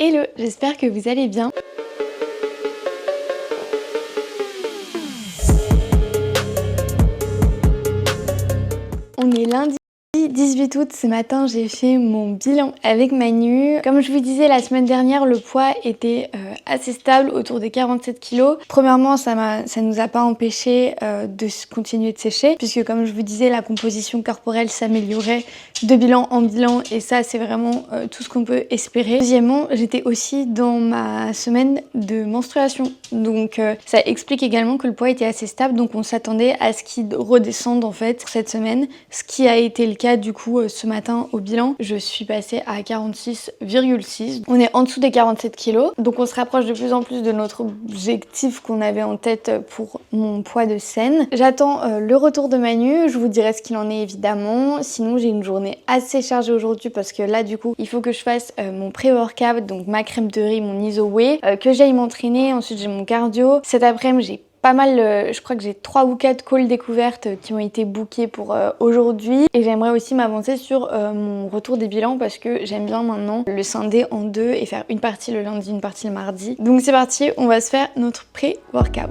Hello, j'espère que vous allez bien. On est lundi 18 août, ce matin j'ai fait mon bilan avec Manu. Comme je vous disais la semaine dernière, le poids était assez stable, autour des 47 kg. Premièrement, ça nous a pas empêché de continuer de sécher, puisque comme je vous disais, la composition corporelle s'améliorait de bilan en bilan, et ça c'est vraiment tout ce qu'on peut espérer. Deuxièmement, j'étais aussi dans ma semaine de menstruation, donc ça explique également que le poids était assez stable, donc on s'attendait à ce qu'il redescende en fait cette semaine, ce qui a été le cas du coup ce matin au bilan. Je suis passée à 46,6. On est en dessous des 47 kg, donc on se rapproche de plus en plus de notre objectif qu'on avait en tête pour mon poids de scène. J'attends le retour de Manu, je vous dirai ce qu'il en est évidemment. Sinon j'ai une journée assez chargée aujourd'hui parce que là du coup il faut que je fasse mon pré-workout, donc ma crème de riz, mon iso whey, que j'aille m'entraîner, ensuite j'ai mon cardio. Cet après-midi j'ai pas mal, je crois que j'ai 3 ou 4 calls découvertes qui ont été bookés pour aujourd'hui, et j'aimerais aussi m'avancer sur mon retour des bilans parce que j'aime bien maintenant le scinder en deux et faire une partie le lundi, une partie le mardi. Donc c'est parti, on va se faire notre pré-workout.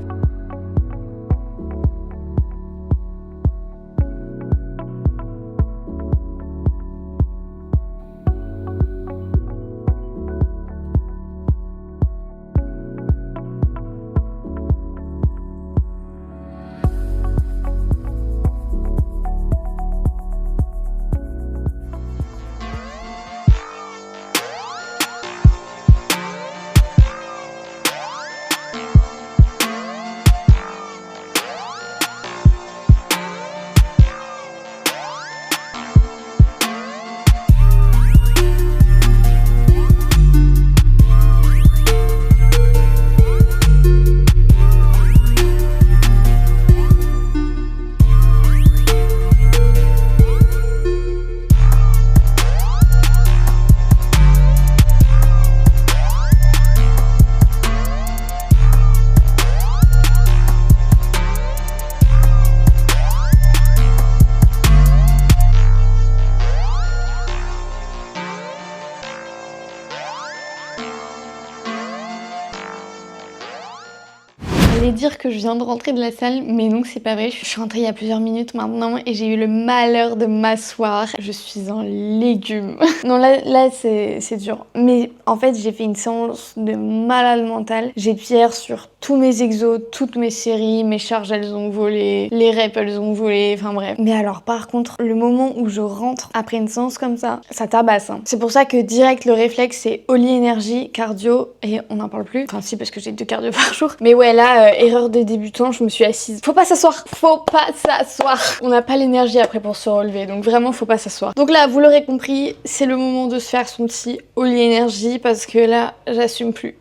J'allais dire que je viens de rentrer de la salle, mais non, c'est pas vrai. Je suis rentrée il y a plusieurs minutes maintenant et j'ai eu le malheur de m'asseoir. Je suis en légumes. Non, là c'est dur. Mais en fait, j'ai fait une séance de malade mental. J'ai pierre sur tous mes exos, toutes mes séries, mes charges elles ont volé, les reps elles ont volé, enfin bref. Mais alors par contre, le moment où je rentre après une séance comme ça tabasse. Hein. C'est pour ça que direct le réflexe c'est Oli énergie, cardio, et on n'en parle plus. Enfin si, parce que j'ai 2 cardio par jour. Mais ouais, là, erreur de débutant, je me suis assise. Faut pas s'asseoir, faut pas s'asseoir. On n'a pas l'énergie après pour se relever, donc vraiment faut pas s'asseoir. Donc là, vous l'aurez compris, c'est le moment de se faire son petit Oli énergie parce que là, j'assume plus.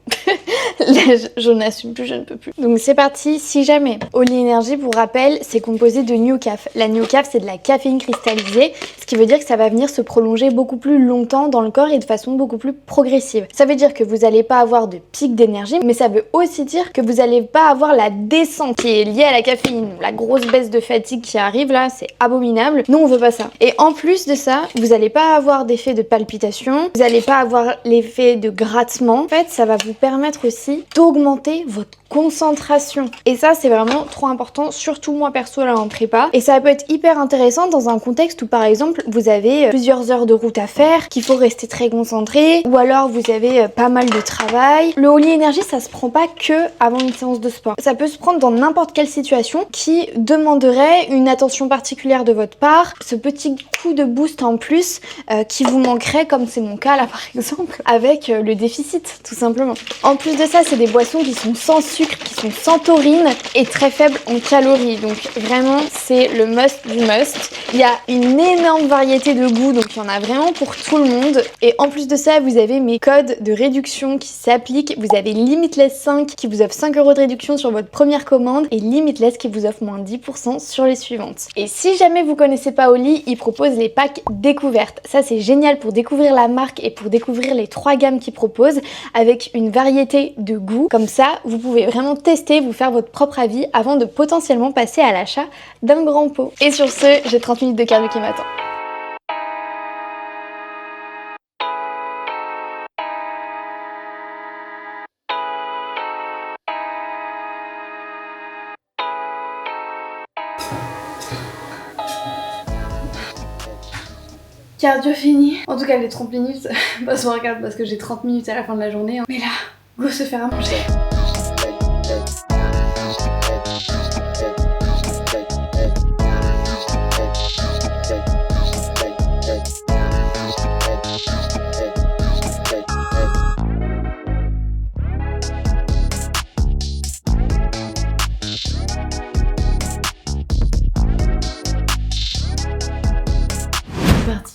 Là, je n'assume plus, je ne peux plus. Donc c'est parti. Si jamais, Oli énergie, pour rappel, c'est composé de New Caf. La New Caf, c'est de la caféine cristallisée, ce qui veut dire que ça va venir se prolonger beaucoup plus longtemps dans le corps et de façon beaucoup plus progressive. Ça veut dire que vous n'allez pas avoir de pic d'énergie, mais ça veut aussi dire que vous n'allez pas avoir la descente qui est liée à la caféine. La grosse baisse de fatigue qui arrive là, c'est abominable. Nous, on veut pas ça. Et en plus de ça, vous n'allez pas avoir d'effet de palpitation, vous n'allez pas avoir l'effet de grattement. En fait, ça va vous permettre aussi d'augmenter votre concentration. Et ça, c'est vraiment trop important, surtout moi perso là en prépa. Et ça peut être hyper intéressant dans un contexte où par exemple, vous avez plusieurs heures de route à faire, qu'il faut rester très concentré, ou alors vous avez pas mal de travail. Le Oli énergie, ça se prend pas que avant une séance de sport. Ça peut se prendre dans n'importe quelle situation qui demanderait une attention particulière de votre part, ce petit coup de boost en plus qui vous manquerait, comme c'est mon cas là par exemple, avec le déficit tout simplement. En plus de ça, c'est des boissons qui sont sans sucre, qui sont sans taurine et très faibles en calories. Donc vraiment, c'est le must du must. Il y a une énorme variété de goûts, donc il y en a vraiment pour tout le monde. Et en plus de ça, vous avez mes codes de réduction qui s'appliquent. Vous avez Limitless 5 qui vous offre 5 € de réduction sur votre première commande et Limitless qui vous offre moins 10% sur les suivantes. Et si jamais vous connaissez pas Oli, il propose les packs découvertes. Ça, c'est génial pour découvrir la marque et pour découvrir les 3 gammes qu'il propose avec une variété de goûts. Comme ça, vous pouvez vraiment tester, vous faire votre propre avis avant de potentiellement passer à l'achat d'un grand pot. Et sur ce, j'ai 30 minutes de cardio qui m'attend. Cardio fini. En tout cas les 30 minutes, pas se regarde parce que j'ai 30 minutes à la fin de la journée. Mais là, go se faire à manger.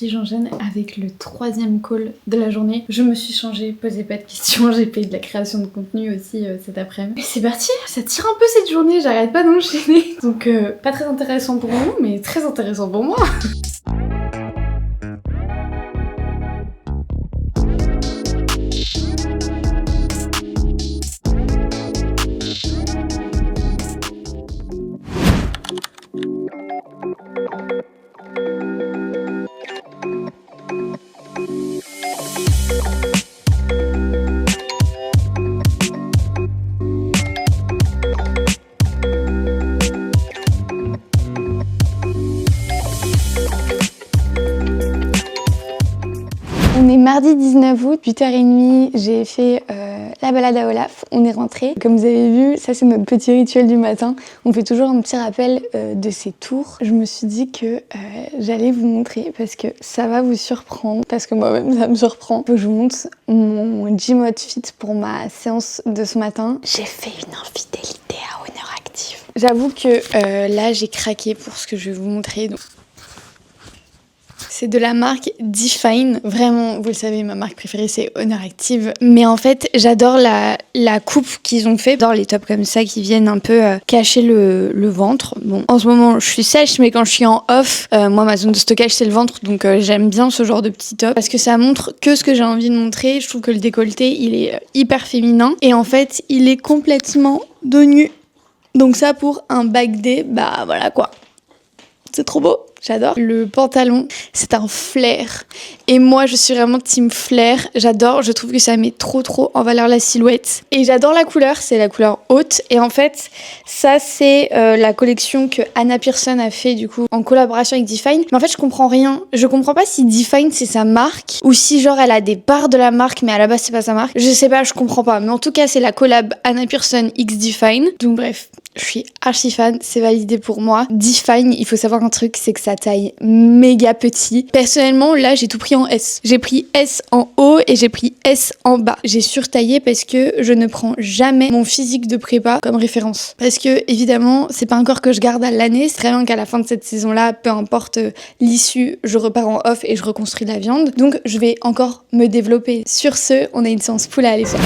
J'enchaîne avec le 3e call de la journée. Je me suis changée, posez pas de questions, j'ai fait de la création de contenu aussi cet après-midi. Et c'est parti, ça tire un peu cette journée, j'arrête pas d'enchaîner. Donc pas très intéressant pour vous, mais très intéressant pour moi. On est mardi 19 août, 8h30, j'ai fait la balade à Olaf, on est rentré. Comme vous avez vu, ça c'est notre petit rituel du matin. On fait toujours un petit rappel de ces tours. Je me suis dit que j'allais vous montrer parce que ça va vous surprendre, parce que moi-même ça me surprend. Faut que je vous montre mon gym outfit pour ma séance de ce matin. J'ai fait une infidélité à Honor Active. J'avoue que là j'ai craqué pour ce que je vais vous montrer. Donc, c'est de la marque Define. Vraiment, vous le savez, ma marque préférée, c'est Honor Active. Mais en fait, j'adore la coupe qu'ils ont fait. J'adore les tops comme ça qui viennent un peu cacher le ventre. Bon, en ce moment, je suis sèche, mais quand je suis en off, moi, ma zone de stockage, c'est le ventre. Donc, j'aime bien ce genre de petit top parce que ça montre que ce que j'ai envie de montrer. Je trouve que le décolleté, il est hyper féminin. Et en fait, il est complètement dos nu. Donc ça, pour un back day, bah voilà quoi. C'est trop beau. J'adore. Le pantalon, c'est un flair. Et moi, je suis vraiment team flair. J'adore. Je trouve que ça met trop en valeur la silhouette. Et j'adore la couleur. C'est la couleur haute. Et en fait, ça, c'est la collection que Anna Pearson a fait, du coup, en collaboration avec Define. Mais en fait, je comprends rien. Je comprends pas si Define, c'est sa marque. Ou si, genre, elle a des parts de la marque, mais à la base, c'est pas sa marque. Je sais pas, je comprends pas. Mais en tout cas, c'est la collab Anna Pearson x Define. Donc, bref. Je suis archi fan, c'est validé pour moi. Define, il faut savoir un truc, c'est que ça taille méga petit. Personnellement, là, j'ai tout pris en S. J'ai pris S en haut et j'ai pris S en bas. J'ai surtaillé parce que je ne prends jamais mon physique de prépa comme référence. Parce que, évidemment, c'est pas un corps que je garde à l'année. C'est très bien qu'à la fin de cette saison-là, peu importe l'issue, je repars en off et je reconstruis la viande. Donc, je vais encore me développer. Sur ce, on a une séance full à aller faire.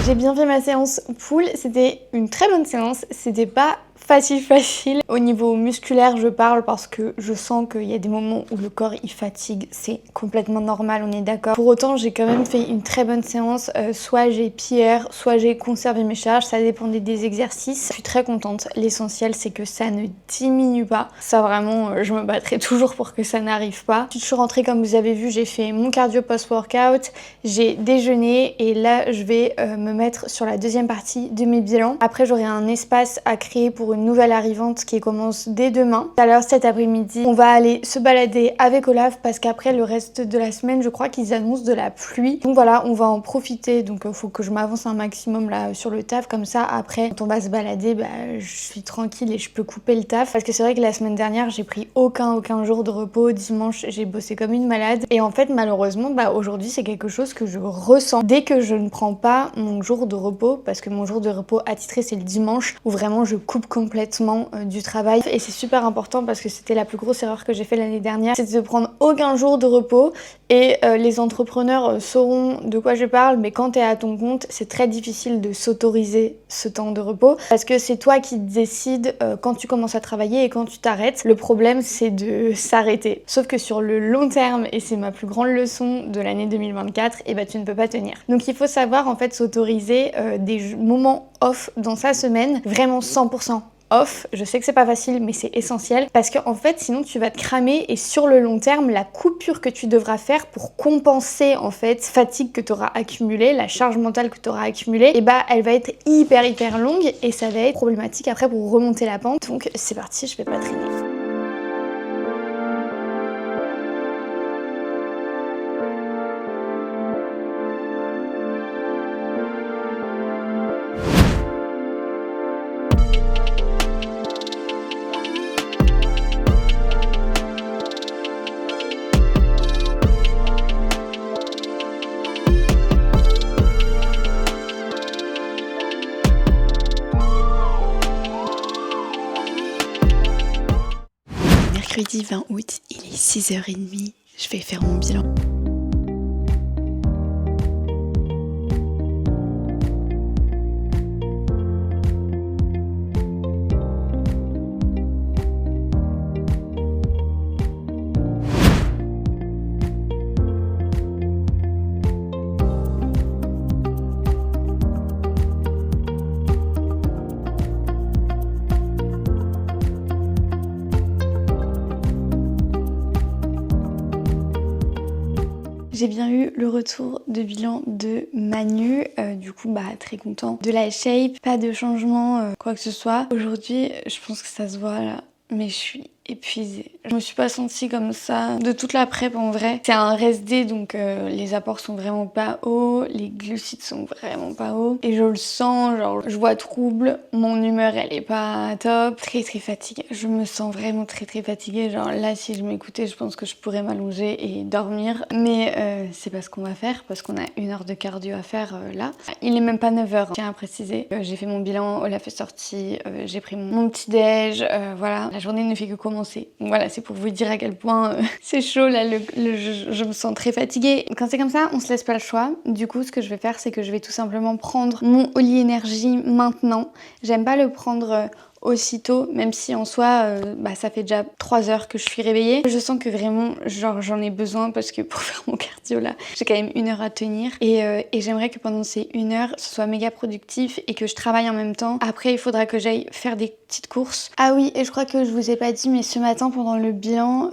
J'ai bien fait ma séance pool, c'était une très bonne séance, c'était pas facile. Au niveau musculaire, je parle parce que je sens qu'il y a des moments où le corps il fatigue, c'est complètement normal, on est d'accord. Pour autant, j'ai quand même fait une très bonne séance, soit j'ai PR, soit j'ai conservé mes charges, ça dépendait des exercices. Je suis très contente, l'essentiel c'est que ça ne diminue pas. Ça vraiment, je me battrai toujours pour que ça n'arrive pas. Je suis rentrée, comme vous avez vu, j'ai fait mon cardio post-workout, j'ai déjeuné et là je vais me mettre sur la deuxième partie de mes bilans. Après j'aurai un espace à créer pour une une nouvelle arrivante qui commence dès demain. Tout à l'heure cet après-midi, on va aller se balader avec Olaf parce qu'après le reste de la semaine, je crois qu'ils annoncent de la pluie. Donc voilà, on va en profiter. Donc il faut que je m'avance un maximum là sur le taf, comme ça après quand on va se balader, je suis tranquille et je peux couper le taf. Parce que c'est vrai que la semaine dernière, j'ai pris aucun jour de repos. Dimanche, j'ai bossé comme une malade. Et en fait, malheureusement, aujourd'hui, c'est quelque chose que je ressens dès que je ne prends pas mon jour de repos, parce que mon jour de repos attitré, c'est le dimanche où vraiment je coupe complètement du travail. Et c'est super important parce que c'était la plus grosse erreur que j'ai fait l'année dernière, c'est de prendre aucun jour de repos. Et les entrepreneurs sauront de quoi je parle, mais quand t'es à ton compte, c'est très difficile de s'autoriser ce temps de repos parce que c'est toi qui décides quand tu commences à travailler et quand tu t'arrêtes. Le problème, c'est de s'arrêter. Sauf que sur le long terme, et c'est ma plus grande leçon de l'année 2024, tu ne peux pas tenir. Donc il faut savoir en fait s'autoriser des moments off dans sa semaine, vraiment 100% off. Je sais que c'est pas facile, mais c'est essentiel parce qu'en fait sinon tu vas te cramer et sur le long terme, la coupure que tu devras faire pour compenser en fait fatigue que tu auras accumulée, la charge mentale que tu auras accumulée, elle va être hyper longue et ça va être problématique après pour remonter la pente. Donc c'est parti, je vais pas traîner. Mercredi 20 août, il est 6h30, je vais faire mon bilan. J'ai bien eu le retour de bilan de Manu, du coup très content de la shape, pas de changement quoi que ce soit. Aujourd'hui je pense que ça se voit là, mais je suis épuisée. Je me suis pas sentie comme ça de toute la prep en vrai. C'est un rest day donc les apports sont vraiment pas hauts, les glucides sont vraiment pas hauts et je le sens, genre je vois trouble, mon humeur elle est pas top, très fatiguée. Je me sens vraiment très fatiguée, genre là si je m'écoutais je pense que je pourrais m'allonger et dormir, mais c'est pas ce qu'on va faire parce qu'on a 1 heure de cardio à faire là. Il est même pas 9h, je tiens à préciser. J'ai fait mon bilan, Olaf est sorti, j'ai pris mon petit déj, voilà. La journée ne fait que commencer. Voilà, c'est pour vous dire à quel point c'est chaud là, je me sens très fatiguée. Quand c'est comme ça, on se laisse pas le choix. Du coup, ce que je vais faire, c'est que je vais tout simplement prendre mon Oli Energy maintenant. J'aime pas le prendre aussitôt, même si en soi ça fait déjà 3 heures que je suis réveillée. Je sens que vraiment genre j'en ai besoin parce que pour faire mon cardio là j'ai quand même 1 heure à tenir et j'aimerais que pendant ces 1 heure ce soit méga productif et que je travaille en même temps. Après il faudra que j'aille faire des petites courses. Ah oui, et je crois que je vous ai pas dit, mais ce matin pendant le bilan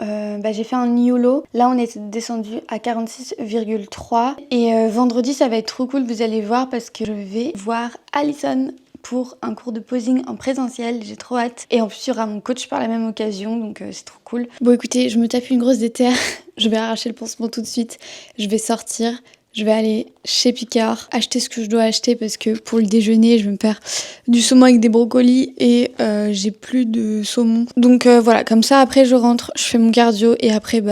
j'ai fait un YOLO. Là on est descendu à 46,3 et vendredi ça va être trop cool, vous allez voir, parce que je vais voir Alison pour un cours de posing en présentiel, j'ai trop hâte. Et en plus il y aura mon coach par la même occasion, donc c'est trop cool. Bon écoutez, je me tape une grosse déterre, je vais arracher le pansement tout de suite, je vais sortir, je vais aller chez Picard, acheter ce que je dois acheter parce que pour le déjeuner je vais me faire du saumon avec des brocolis et j'ai plus de saumon. Donc voilà, comme ça après je rentre, je fais mon cardio et après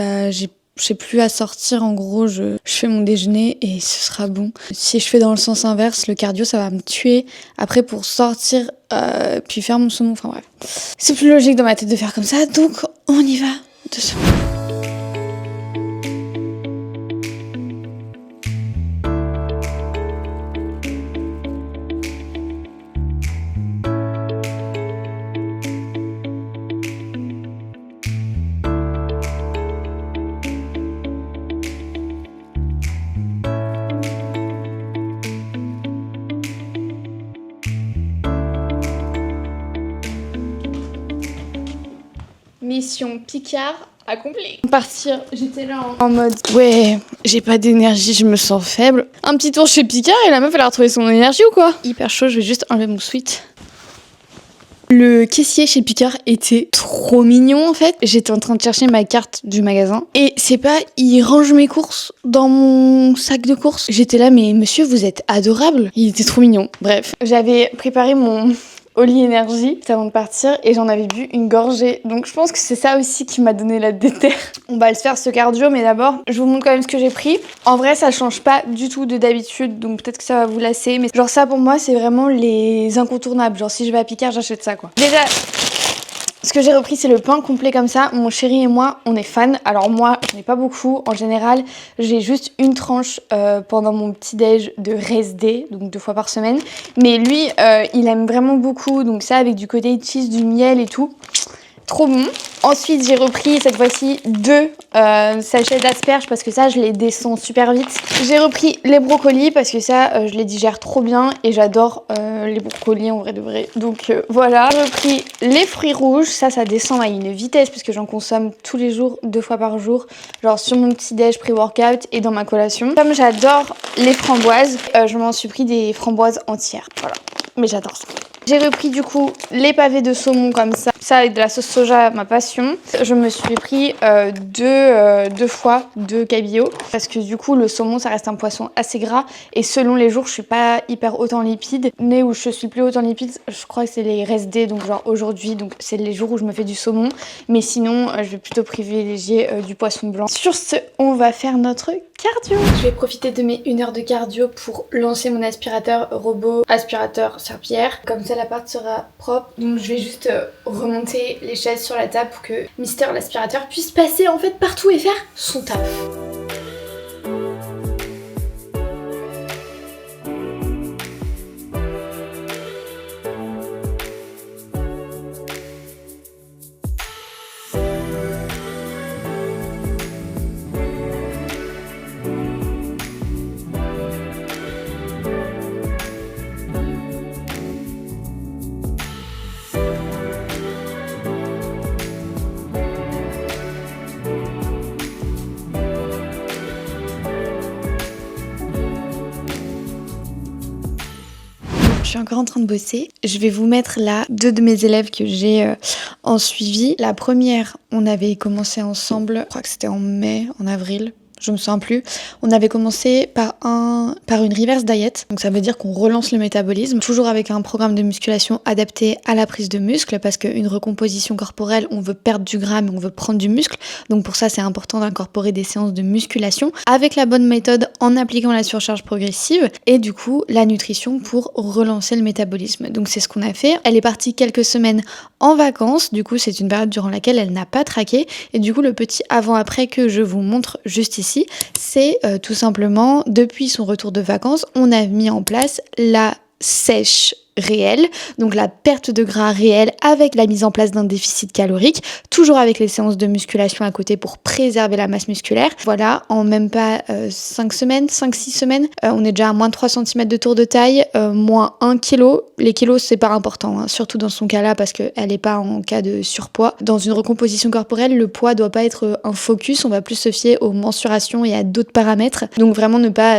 j'ai plus à sortir, en gros je fais mon déjeuner et ce sera bon. Si je fais dans le sens inverse, le cardio ça va me tuer après pour sortir puis faire mon saumon, enfin bref. C'est plus logique dans ma tête de faire comme ça, donc on y va doucement. Mission Picard accomplie. Partir, j'étais là en mode ouais, j'ai pas d'énergie, je me sens faible. Un petit tour chez Picard et la meuf elle a retrouvé son énergie ou quoi? Hyper chaud, je vais juste enlever mon sweat. Le caissier chez Picard était trop mignon en fait. J'étais en train de chercher ma carte du magasin et c'est pas, il range mes courses dans mon sac de courses. J'étais là, mais monsieur, vous êtes adorable. Il était trop mignon. Bref, j'avais préparé mon Oli Energy avant de partir et j'en avais bu une gorgée. Donc je pense que c'est ça aussi qui m'a donné la déterre. On va le faire ce cardio, mais d'abord je vous montre quand même ce que j'ai pris. En vrai ça change pas du tout de d'habitude, donc peut-être que ça va vous lasser, mais genre ça pour moi c'est vraiment les incontournables. Genre si je vais à Picard j'achète ça quoi. Déjà ce que j'ai repris c'est le pain complet comme ça. Mon chéri et moi on est fans. Alors moi j'en ai pas beaucoup. En général j'ai juste une tranche pendant mon petit déj de rest-day, donc 2 fois par semaine. Mais lui il aime vraiment beaucoup, donc ça avec du cottage cheese, du miel et tout. Trop bon. Ensuite, j'ai repris cette fois-ci 2 sachets d'asperges parce que ça, je les descends super vite. J'ai repris les brocolis parce que ça, je les digère trop bien et j'adore les brocolis en vrai de vrai. Donc voilà. J'ai repris les fruits rouges. Ça descend à une vitesse parce que j'en consomme tous les jours, 2 fois par jour. Genre sur mon petit déj pré-workout et dans ma collation. Comme j'adore les framboises, je m'en suis pris des framboises entières. Voilà. Mais j'adore ça. J'ai repris du coup les pavés de saumon comme ça. Ça avec de la sauce soja, ma passion. Je me suis pris deux fois 2 cabillaud. Parce que du coup le saumon ça reste un poisson assez gras. Et selon les jours je suis pas hyper haute en lipides. Mais où je suis plus haute en lipides, je crois que c'est les rest day. Donc genre aujourd'hui, donc c'est les jours où je me fais du saumon. Mais sinon je vais plutôt privilégier du poisson blanc. Sur ce, on va faire notre cardio. Je vais profiter de mes 1 heure de cardio pour lancer mon aspirateur robot, aspirateur serpillière. Comme ça l'appart sera propre. Donc je vais juste remonter les chaises sur la table pour que Mister l'aspirateur puisse passer en fait partout et faire son taf. Je suis encore en train de bosser. Je vais vous mettre là 2 de mes élèves que j'ai en suivi. La première, on avait commencé ensemble, je crois que c'était en mai, en avril. Je me souviens plus. On avait commencé par une reverse diet. Donc ça veut dire qu'on relance le métabolisme, toujours avec un programme de musculation adapté à la prise de muscle, parce qu'une recomposition corporelle, on veut perdre du gras mais on veut prendre du muscle. Donc pour ça c'est important d'incorporer des séances de musculation avec la bonne méthode en appliquant la surcharge progressive et du coup la nutrition pour relancer le métabolisme. Donc c'est ce qu'on a fait. Elle est partie quelques semaines en vacances. Du coup c'est une période durant laquelle elle n'a pas traqué. Et du coup le petit avant-après que je vous montre juste ici, c'est tout simplement depuis son retour de vacances, on a mis en place la sèche réelle, donc la perte de gras réelle avec la mise en place d'un déficit calorique, toujours avec les séances de musculation à côté pour préserver la masse musculaire. Voilà, en même pas 5-6 semaines, on est déjà à moins de 3 cm de tour de taille, moins 1 kg. Les kilos c'est pas important, hein, surtout dans son cas-là parce qu'elle n'est pas en cas de surpoids. Dans une recomposition corporelle, le poids doit pas être un focus, on va plus se fier aux mensurations et à d'autres paramètres. Donc vraiment ne pas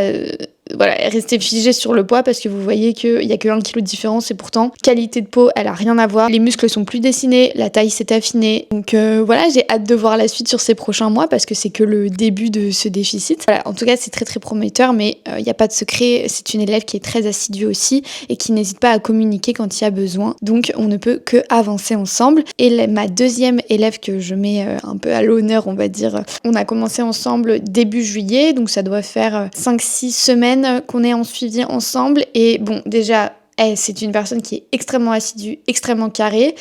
rester figé sur le poids parce que vous voyez qu'il y a que 1 kg de différence et pourtant qualité de peau elle a rien à voir, les muscles sont plus dessinés, la taille s'est affinée, donc voilà, j'ai hâte de voir la suite sur ces prochains mois parce que c'est que le début de ce déficit. Voilà, en tout cas c'est très très prometteur, mais il n'y a pas de secret, c'est une élève qui est très assidue aussi et qui n'hésite pas à communiquer quand il y a besoin, donc on ne peut que avancer ensemble. Et ma deuxième élève que je mets un peu à l'honneur on va dire, on a commencé ensemble début juillet, donc ça doit faire 5-6 semaines qu'on est en suivi ensemble. Et bon, déjà c'est une personne qui est extrêmement assidue, extrêmement carrée.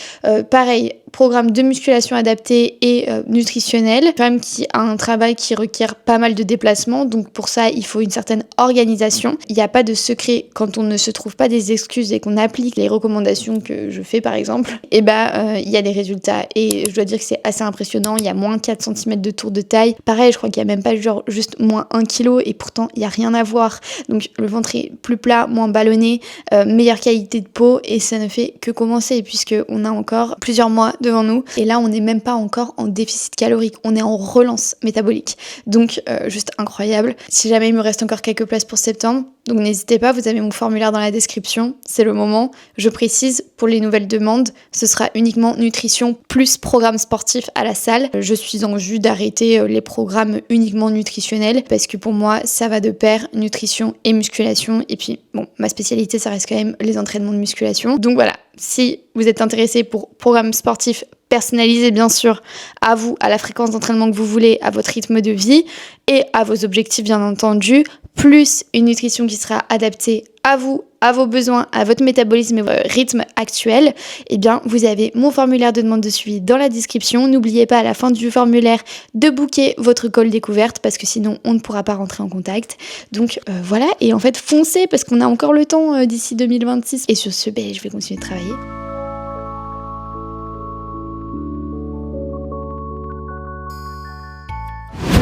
Pareil, programme de musculation adapté et nutritionnel. Quand même qui a un travail qui requiert pas mal de déplacements, donc pour ça il faut une certaine organisation. Il n'y a pas de secret quand on ne se trouve pas des excuses et qu'on applique les recommandations que je fais par exemple, et il y a des résultats. Et je dois dire que c'est assez impressionnant, il y a moins 4 cm de tour de taille. Pareil, je crois qu'il n'y a même pas genre juste moins 1 kg et pourtant il n'y a rien à voir. Donc le ventre est plus plat, moins ballonné, meilleure qualité de peau et ça ne fait que commencer puisque on a encore plusieurs mois devant nous et là on n'est même pas encore en déficit calorique, on est en relance métabolique, donc juste incroyable. Si jamais il me reste encore quelques places pour septembre, Donc n'hésitez pas, vous avez mon formulaire dans la description, c'est le moment. Je précise, pour les nouvelles demandes, ce sera uniquement nutrition plus programme sportif à la salle. Je suis en vue d'arrêter les programmes uniquement nutritionnels parce que pour moi, ça va de pair, nutrition et musculation. Et puis, bon, ma spécialité, ça reste quand même les entraînements de musculation. Donc voilà, si vous êtes intéressé pour programme sportif personnalisé, bien sûr, à vous, à la fréquence d'entraînement que vous voulez, à votre rythme de vie et à vos objectifs, bien entendu, plus une nutrition qui sera adaptée à vous, à vos besoins, à votre métabolisme et votre rythme actuel, eh bien, vous avez mon formulaire de demande de suivi dans la description. N'oubliez pas à la fin du formulaire de booker votre call découverte parce que sinon, on ne pourra pas rentrer en contact. Donc voilà, et en fait, foncez parce qu'on a encore le temps d'ici 2026. Et sur ce, je vais continuer de travailler.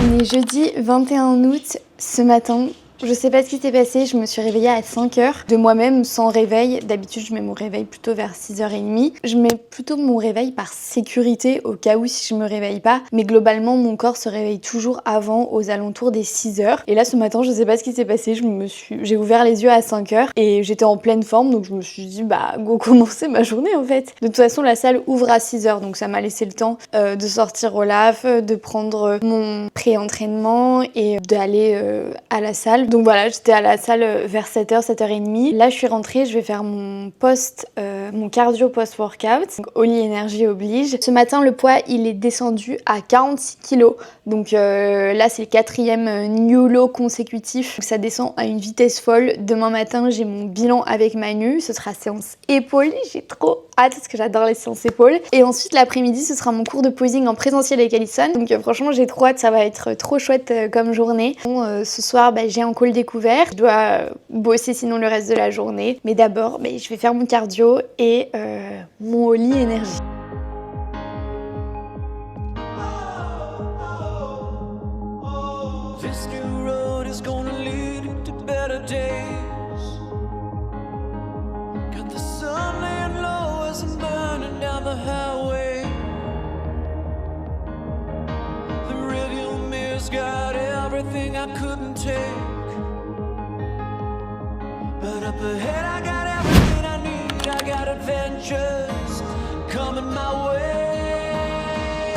On est jeudi 21 août, ce matin. Je sais pas ce qui s'est passé, je me suis réveillée à 5h de moi-même sans réveil. D'habitude, je mets mon réveil plutôt vers 6h30. Je mets plutôt mon réveil par sécurité au cas où si je me réveille pas. Mais globalement, mon corps se réveille toujours avant, aux alentours des 6h. Et là, ce matin, je sais pas ce qui s'est passé. J'ai ouvert les yeux à 5h et j'étais en pleine forme. Donc je me suis dit, go commencer ma journée en fait. De toute façon, la salle ouvre à 6h. Donc ça m'a laissé le temps de sortir au laf, de prendre mon pré-entraînement et d'aller à la salle. Donc voilà, j'étais à la salle vers 7h, 7h30. Là, je suis rentrée, je vais faire mon cardio post-workout. Donc, Oli Energy oblige. Ce matin, le poids, il est descendu à 46 kg. Donc là, c'est le 4e new low consécutif. Donc, ça descend à une vitesse folle. Demain matin, j'ai mon bilan avec Manu. Ce sera séance épaules. J'ai trop hâte parce que j'adore les séances épaules. Et ensuite, l'après-midi, ce sera mon cours de posing en présentiel avec Alison. Donc franchement, j'ai trop hâte. Ça va être trop chouette comme journée. Bon, ce soir, j'ai un call découvert. Je dois bosser sinon le reste de la journée. Mais d'abord, je vais faire mon cardio et mon Oli Energy. Got everything I couldn't take, but up ahead I got everything I need. I got adventures coming my way.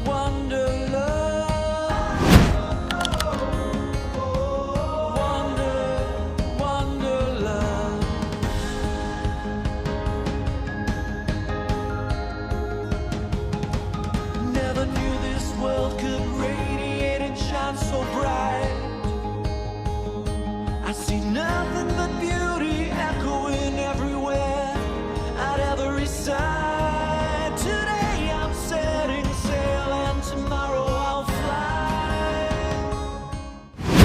Wonder, love. Wonder, love. Never knew this world could radiate and shine so bright. I see nothing but beauty echoing everywhere, at every side. Today I'm setting sail and tomorrow I'll fly.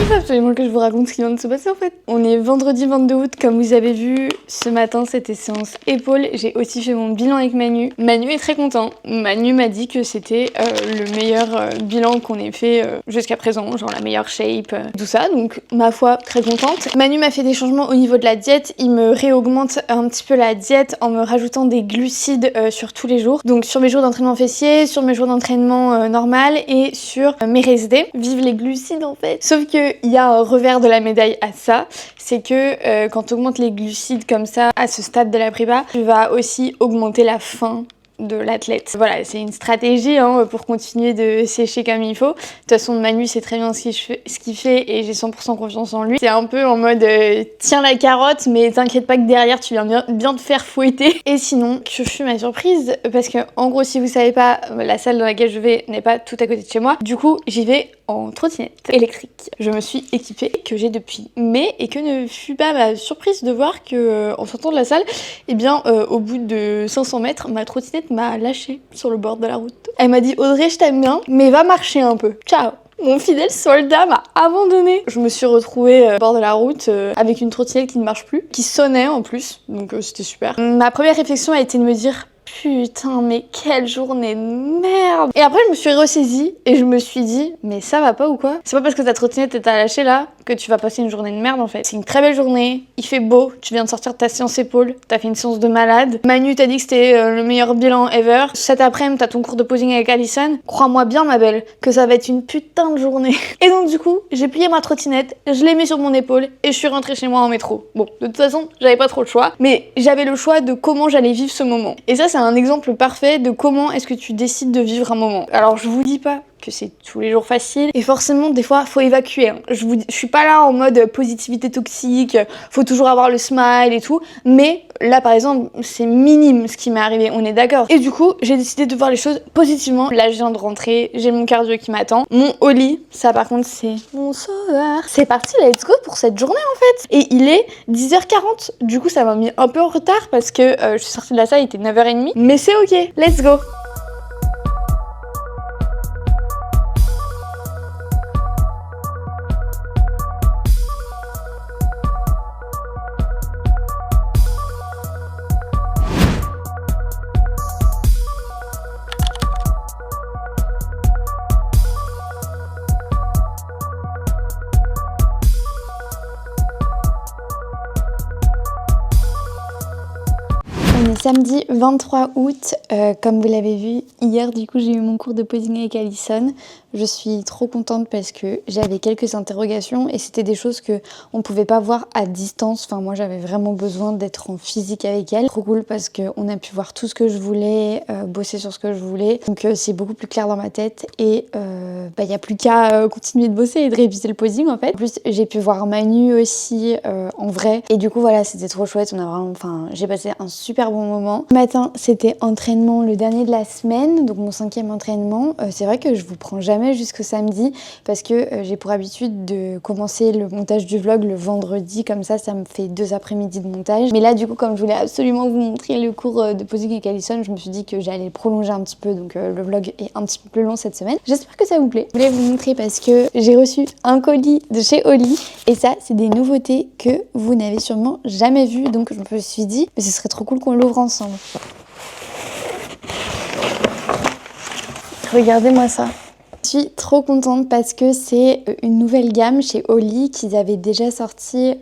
Il faut absolument que je vous raconte ce qui vient de se passer en fait. On est vendredi 22 août, comme vous avez vu, ce matin c'était séance épaules. J'ai aussi fait mon bilan avec Manu. Manu est très content. Manu m'a dit que c'était le meilleur bilan qu'on ait fait jusqu'à présent, genre la meilleure shape, tout ça. Donc ma foi, très contente. Manu m'a fait des changements au niveau de la diète. Il me réaugmente un petit peu la diète en me rajoutant des glucides sur tous les jours. Donc sur mes jours d'entraînement fessier, sur mes jours d'entraînement normal et sur mes rest days. Vive les glucides en fait. Sauf que il y a un revers de la médaille à ça, c'est que quand tu augmentes les glucides comme ça à ce stade de la prépa, tu vas aussi augmenter la faim de l'athlète. Voilà, c'est une stratégie pour continuer de sécher comme il faut. De toute façon, Manu sait très bien ce qu'il fait et j'ai 100% confiance en lui. C'est un peu en mode tiens la carotte, mais t'inquiète pas que derrière tu viens bien te faire fouetter. Et sinon, je fus ma surprise parce que en gros, si vous savez pas, la salle dans laquelle je vais n'est pas tout à côté de chez moi. Du coup, j'y vais en trottinette électrique. Je me suis équipée, que j'ai depuis mai, et que ne fut pas ma surprise de voir que en sortant de la salle, au bout de 500 mètres, ma trottinette m'a lâchée sur le bord de la route. Elle m'a dit Audrey, je t'aime bien, mais va marcher un peu. Ciao. Mon fidèle soldat m'a abandonnée. Je me suis retrouvée au bord de la route avec une trottinette qui ne marche plus, qui sonnait en plus, donc c'était super. Ma première réflexion a été de me dire putain, mais quelle journée de merde. Et après, je me suis ressaisie et je me suis dit, mais ça va pas ou quoi? C'est pas parce que ta trottinette est à lâcher là que tu vas passer une journée de merde en fait. C'est une très belle journée, il fait beau, tu viens de sortir de ta séance épaule, t'as fait une séance de malade. Manu t'a dit que c'était le meilleur bilan ever. Cet après-midi, t'as ton cours de posing avec Alison. Crois-moi bien, ma belle, que ça va être une putain de journée. Et donc, du coup, j'ai plié ma trottinette, je l'ai mis sur mon épaule et je suis rentrée chez moi en métro. Bon, de toute façon, j'avais pas trop le choix, mais j'avais le choix de comment j'allais vivre ce moment. Et ça, c'est un exemple parfait de comment est-ce que tu décides de vivre un moment. Alors, je vous dis pas que c'est tous les jours facile et forcément des fois faut évacuer hein. Je suis pas là en mode positivité toxique, faut toujours avoir le smile et tout, mais là par exemple c'est minime ce qui m'est arrivé, on est d'accord. Et du coup j'ai décidé de voir les choses positivement. Là je viens de rentrer, j'ai mon cardio qui m'attend, mon Oli, ça par contre c'est mon sauveur. C'est parti, let's go pour cette journée en fait. Et il est 10h40, du coup ça m'a mis un peu en retard parce que je suis sortie de la salle, il était 9h30, mais c'est ok, let's go. On est samedi 23 août, comme vous l'avez vu, hier du coup j'ai eu mon cours de posing avec Alison. Je suis trop contente parce que j'avais quelques interrogations et c'était des choses que on pouvait pas voir à distance. Enfin moi j'avais vraiment besoin d'être en physique avec elle. Trop cool parce qu'on a pu voir tout ce que je voulais, bosser sur ce que je voulais. Donc c'est beaucoup plus clair dans ma tête et y a plus qu'à continuer de bosser et de réviser le posing en fait. En plus j'ai pu voir Manu aussi en vrai et du coup voilà c'était trop chouette. On a vraiment, j'ai passé un super bon moment. Ce matin c'était entraînement, le dernier de la semaine, donc mon 5e entraînement. C'est vrai que je vous prends jamais jusqu'au samedi parce que j'ai pour habitude de commencer le montage du vlog le vendredi, comme ça me fait 2 après-midi de montage. Mais là du coup comme je voulais absolument vous montrer le cours de posing avec Alison, je me suis dit que j'allais le prolonger un petit peu, donc le vlog est un petit peu plus long cette semaine. J'espère que ça vous plaît. Je voulais vous montrer parce que j'ai reçu un colis de chez Oli et ça c'est des nouveautés que vous n'avez sûrement jamais vues, donc je me suis dit mais ce serait trop cool qu'on l'ouvre ensemble. Regardez-moi ça. Je suis trop contente parce que c'est une nouvelle gamme chez Oli qu'ils avaient déjà sorti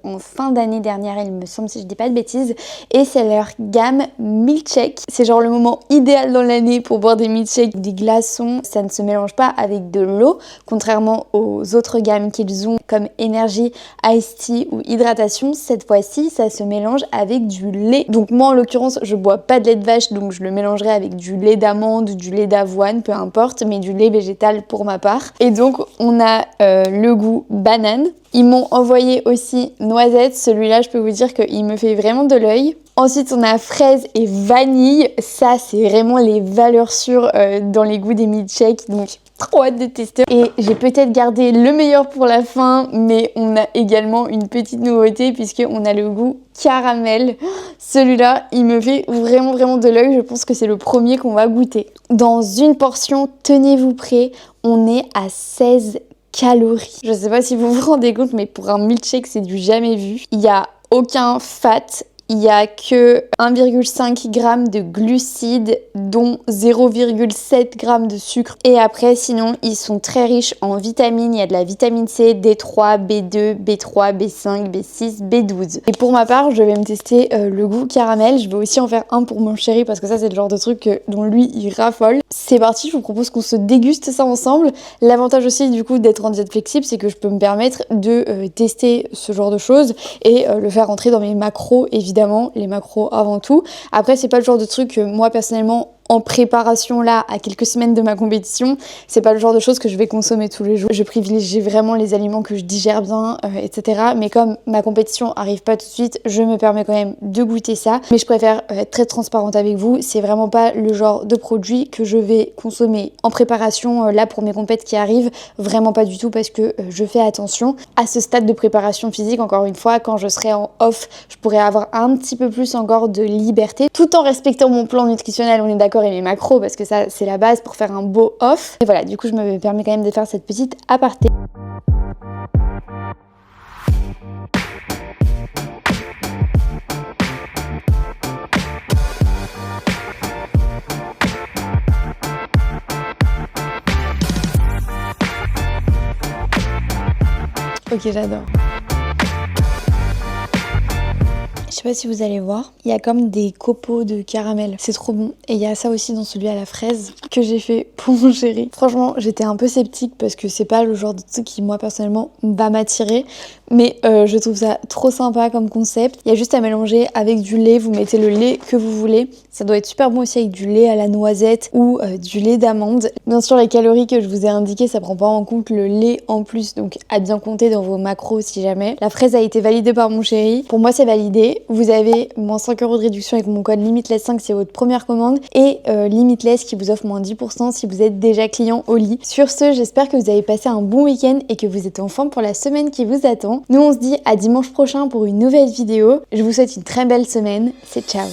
en fin d'année dernière, il me semble, si je dis pas de bêtises, et c'est leur gamme milkshake. C'est genre le moment idéal dans l'année pour boire des milkshakes, des glaçons. Ça ne se mélange pas avec de l'eau, contrairement aux autres gammes qu'ils ont comme énergie, iced tea ou hydratation. Cette fois-ci, ça se mélange avec du lait. Donc moi en l'occurrence, je bois pas de lait de vache, donc je le mélangerai avec du lait d'amande ou du lait d'avoine, peu importe, mais du lait végétal pour ma part. Et donc on a le goût banane. Ils m'ont envoyé aussi noisette. Celui-là, je peux vous dire qu'il me fait vraiment de l'œil. Ensuite, on a fraise et vanille. Ça, c'est vraiment les valeurs sûres dans les goûts des milkshakes. Donc, trop hâte de tester. Et j'ai peut-être gardé le meilleur pour la fin, mais on a également une petite nouveauté puisqu'on a le goût caramel. Celui-là, il me fait vraiment de l'œil. Je pense que c'est le premier qu'on va goûter. Dans une portion, tenez-vous prêts, on est à 16 calories. Je sais pas si vous vous rendez compte, mais pour un milkshake, c'est du jamais vu. Il n'y a aucun fat. Il n'y a que 1,5 g de glucides, dont 0,7 g de sucre. Et après, sinon, ils sont très riches en vitamines. Il y a de la vitamine C, D3, B2, B3, B5, B6, B12. Et pour ma part, je vais me tester le goût caramel. Je vais aussi en faire un pour mon chéri parce que ça, c'est le genre de truc dont lui, il raffole. C'est parti, je vous propose qu'on se déguste ça ensemble. L'avantage aussi, du coup, d'être en diète flexible, c'est que je peux me permettre de tester ce genre de choses et le faire rentrer dans mes macros, évidemment. Les macros avant tout. Après, c'est pas le genre de truc que moi personnellement en préparation là à quelques semaines de ma compétition, c'est pas le genre de choses que je vais consommer tous les jours. Je privilégie vraiment les aliments que je digère bien, etc. Mais comme ma compétition arrive pas tout de suite, je me permets quand même de goûter ça. Mais je préfère être très transparente avec vous, c'est vraiment pas le genre de produit que je vais consommer en préparation là pour mes compètes qui arrivent, vraiment pas du tout parce que je fais attention. À ce stade de préparation physique, encore une fois, quand je serai en off, je pourrais avoir un petit peu plus encore de liberté, tout en respectant mon plan nutritionnel, on est d'accord, et mes macros, parce que ça c'est la base pour faire un beau off. Et voilà, du coup je me permets quand même de faire cette petite aparté. Ok, j'adore. Je sais pas si vous allez voir, il y a comme des copeaux de caramel. C'est trop bon. Et il y a ça aussi dans celui à la fraise que j'ai fait pour mon chéri. Franchement, j'étais un peu sceptique parce que c'est pas le genre de truc qui, moi, personnellement, va m'attirer. Mais je trouve ça trop sympa comme concept. Il y a juste à mélanger avec du lait. Vous mettez le lait que vous voulez. Ça doit être super bon aussi avec du lait à la noisette ou du lait d'amande. Bien sûr, les calories que je vous ai indiquées, ça prend pas en compte le lait en plus. Donc, à bien compter dans vos macros si jamais. La fraise a été validée par mon chéri. Pour moi, c'est validé. Vous avez moins 5 € de réduction avec mon code Limitless5 si c'est votre première commande et Limitless qui vous offre moins 10% si vous êtes déjà client au lit. Sur ce, j'espère que vous avez passé un bon week-end et que vous êtes en forme pour la semaine qui vous attend. Nous, on se dit à dimanche prochain pour une nouvelle vidéo. Je vous souhaite une très belle semaine. C'est ciao.